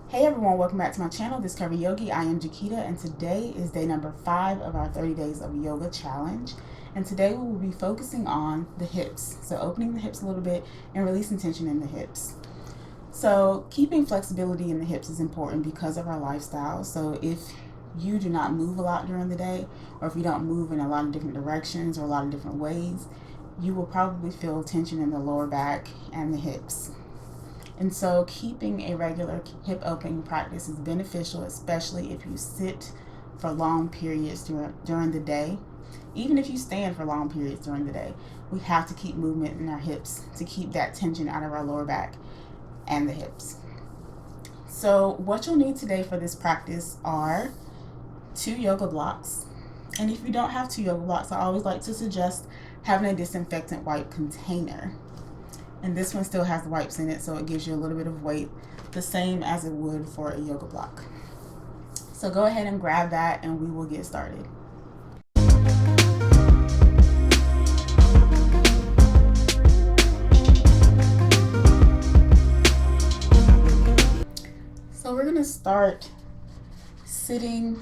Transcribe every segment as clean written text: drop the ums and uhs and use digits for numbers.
Hey everyone, welcome back to my channel, This Curvi Yogi. I am Jakita, and today is day number 5 of our 30 days of yoga challenge. And today we will be focusing on the hips. So opening the hips a little bit and releasing tension in the hips. So keeping flexibility in the hips is important because of our lifestyle. So if you do not move a lot during the day, or if you don't move in a lot of different directions or a lot of different ways, you will probably feel tension in the lower back and the hips. And so keeping a regular hip opening practice is beneficial, especially if you sit for long periods during the day. Even if you stand for long periods during the day, we have to keep movement in our hips to keep that tension out of our lower back and the hips. So what you'll need today for this practice are 2 yoga blocks. And if you don't have 2 yoga blocks, I always like to suggest having a disinfectant wipe container. And this one still has the wipes in it, so it gives you a little bit of weight, the same as it would for a yoga block. So go ahead and grab that and we will get started. So we're gonna start sitting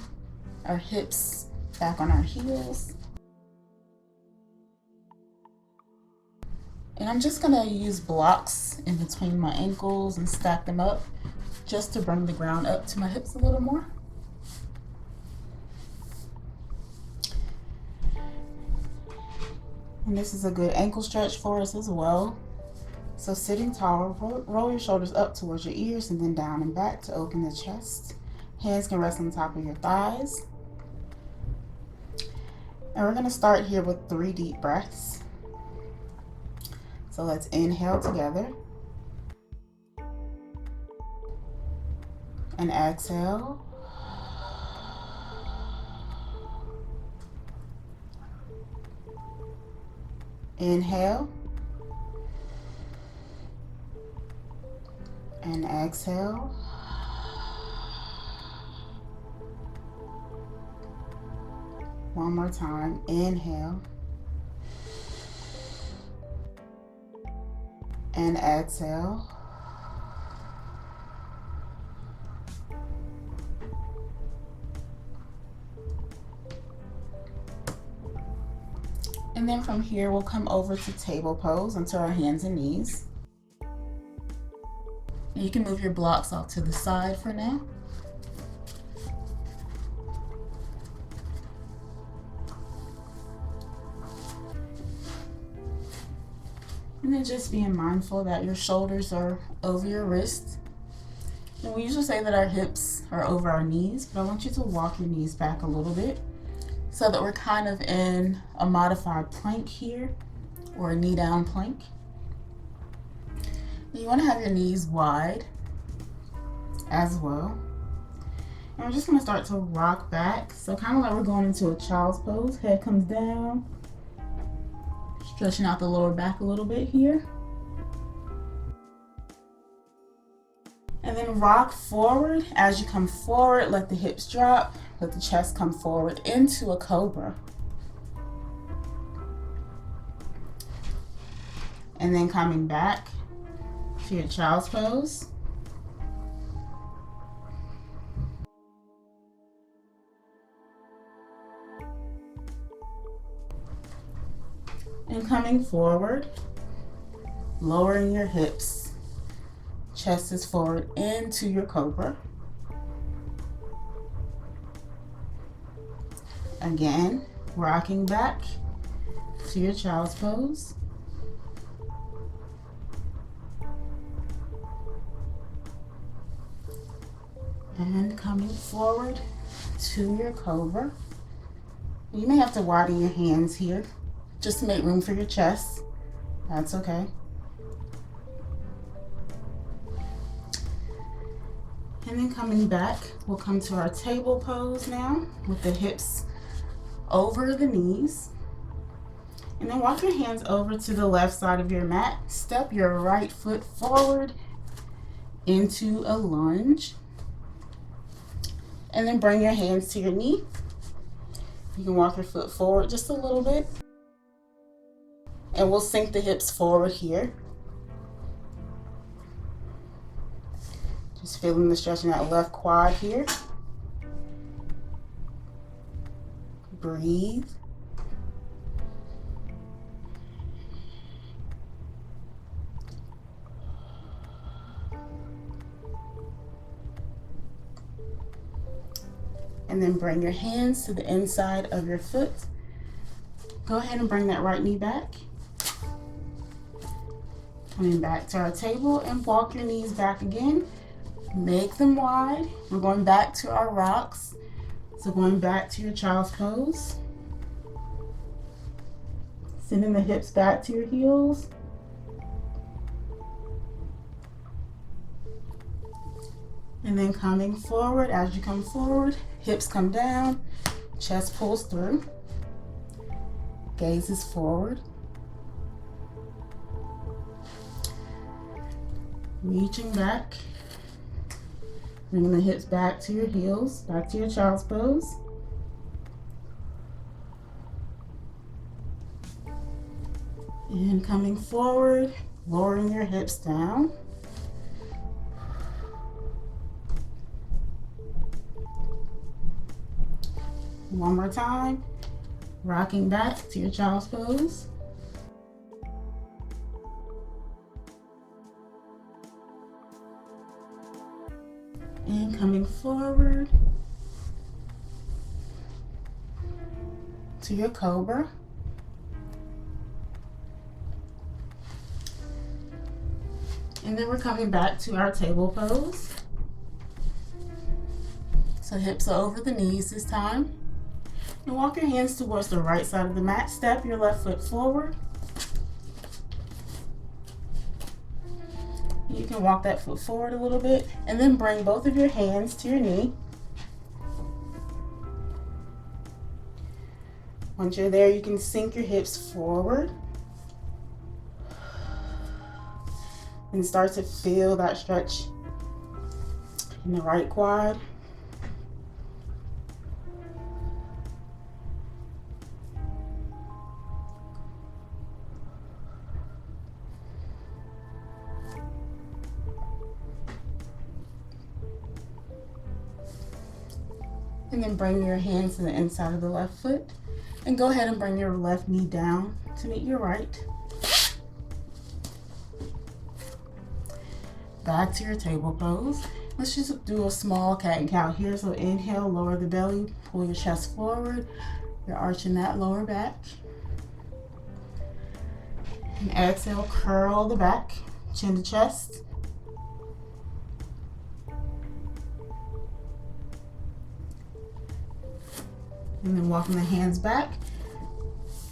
our hips back on our heels. And I'm just gonna use blocks in between my ankles and stack them up just to bring the ground up to my hips a little more. And this is a good ankle stretch for us as well. So sitting tall, roll your shoulders up towards your ears and then down and back to open the chest. Hands can rest on top of your thighs. And we're gonna start here with 3 deep breaths. So let's inhale together and exhale. Inhale and exhale. One more time. Inhale and exhale. And then from here, we'll come over to table pose onto our hands and knees. And you can move your blocks off to the side for now. And then just being mindful that your shoulders are over your wrists. And we usually say that our hips are over our knees, but I want you to walk your knees back a little bit so that we're kind of in a modified plank here, or a knee down plank. And you want to have your knees wide as well. And we're just going to start to rock back. So kind of like we're going into a child's pose. Head comes down. Stretching out the lower back a little bit here. And then rock forward. As you come forward, let the hips drop. Let the chest come forward into a cobra. And then coming back to your child's pose. And coming forward, lowering your hips, chest is forward into your cobra. Again, rocking back to your child's pose. And coming forward to your cobra. You may have to widen your hands here just to make room for your chest. That's okay. And then coming back, we'll come to our table pose now with the hips over the knees. And then walk your hands over to the left side of your mat. Step your right foot forward into a lunge. And then bring your hands to your knee. You can walk your foot forward just a little bit. And we'll sink the hips forward here. Just feeling the stretch in that left quad here. Breathe. And then bring your hands to the inside of your foot. Go ahead and bring that right knee back. Coming back to our table and walk your knees back again. Make them wide. We're going back to our rocks. So going back to your child's pose. Sending the hips back to your heels. And then coming forward. As you come forward, hips come down, chest pulls through, gaze is forward. Reaching back, bringing the hips back to your heels, back to your child's pose. And coming forward, lowering your hips down. One more time, rocking back to your child's pose. And coming forward to your cobra. And then we're coming back to our table pose. So hips are over the knees this time. And walk your hands towards the right side of the mat. Step your left foot forward. You can walk that foot forward a little bit and then bring both of your hands to your knee. Once you're there, you can sink your hips forward and start to feel that stretch in the right quad. And then bring your hands to the inside of the left foot and go ahead and bring your left knee down to meet your right. Back to your table pose. Let's just do a small cat and cow here. So inhale, lower the belly, pull your chest forward. You're arching that lower back. And exhale, curl the back, chin to chest. And then walking the hands back.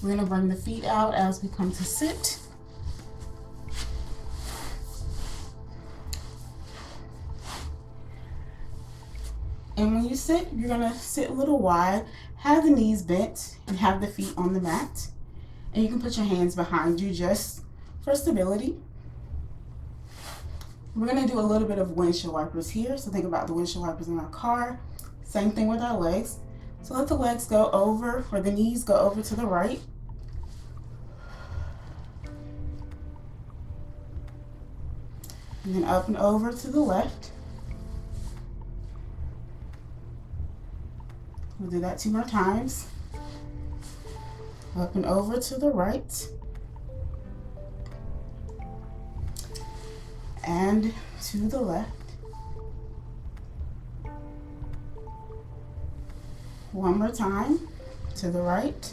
We're gonna bring the feet out as we come to sit. And when you sit, you're gonna sit a little wide, have the knees bent, and have the feet on the mat. And you can put your hands behind you just for stability. We're gonna do a little bit of windshield wipers here. So think about the windshield wipers in our car. Same thing with our legs. So let the legs go over, or the knees go over to the right. And then up and over to the left. We'll do that 2 more times. Up and over to the right. And to the left. One more time, to the right.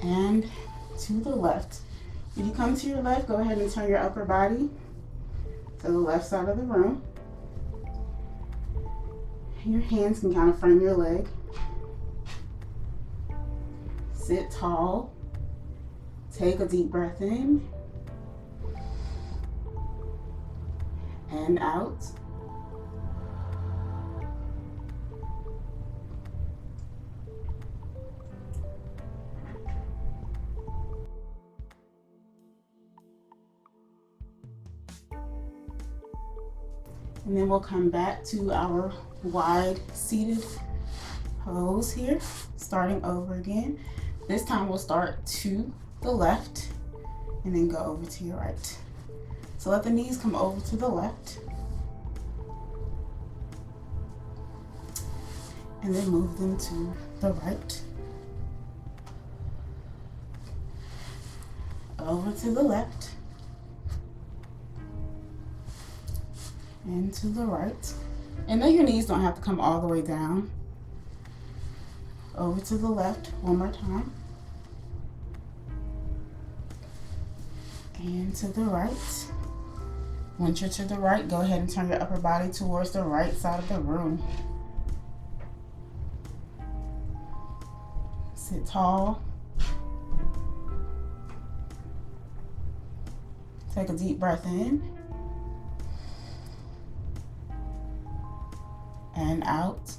And to the left. When you come to your left, go ahead and turn your upper body to the left side of the room. Your hands can kind of frame your leg. Sit tall. Take a deep breath in and out. And then we'll come back to our wide seated pose here, starting over again. This time we'll start to the left and then go over to your right. So let the knees come over to the left. And then move them to the right. Over to the left. And to the right. And then your knees don't have to come all the way down. Over to the left one more time. And to the right. Once you're to the right, go ahead and turn your upper body towards the right side of the room. Sit tall. Take a deep breath in. And out.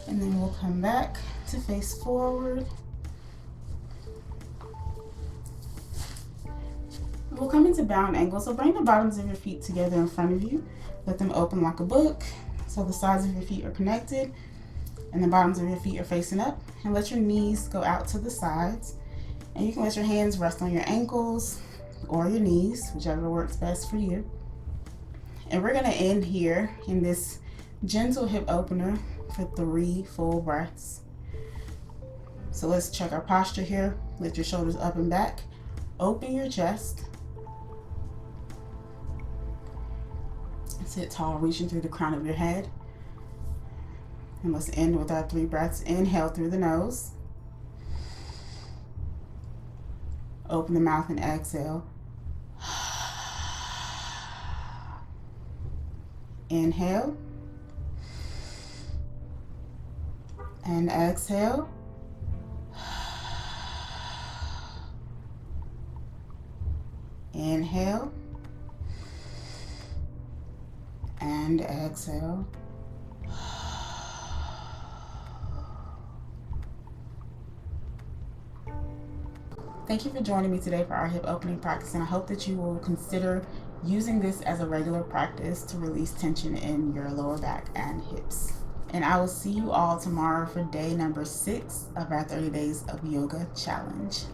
And then we'll come back to face forward. We'll come into bound angle. So bring the bottoms of your feet together in front of you. Let them open like a book. So the sides of your feet are connected and the bottoms of your feet are facing up. And let your knees go out to the sides. And you can let your hands rest on your ankles or your knees, whichever works best for you. And we're gonna end here in this gentle hip opener for 3 full breaths. So let's check our posture here. Lift your shoulders up and back. Open your chest. Sit tall, reaching through the crown of your head. And let's end with our 3 breaths. Inhale through the nose. Open the mouth and exhale. Inhale. And exhale. Inhale. And exhale. Thank you for joining me today for our hip opening practice, and I hope that you will consider using this as a regular practice to release tension in your lower back and hips. And I will see you all tomorrow for day number 6 of our 30 Days of Yoga Challenge.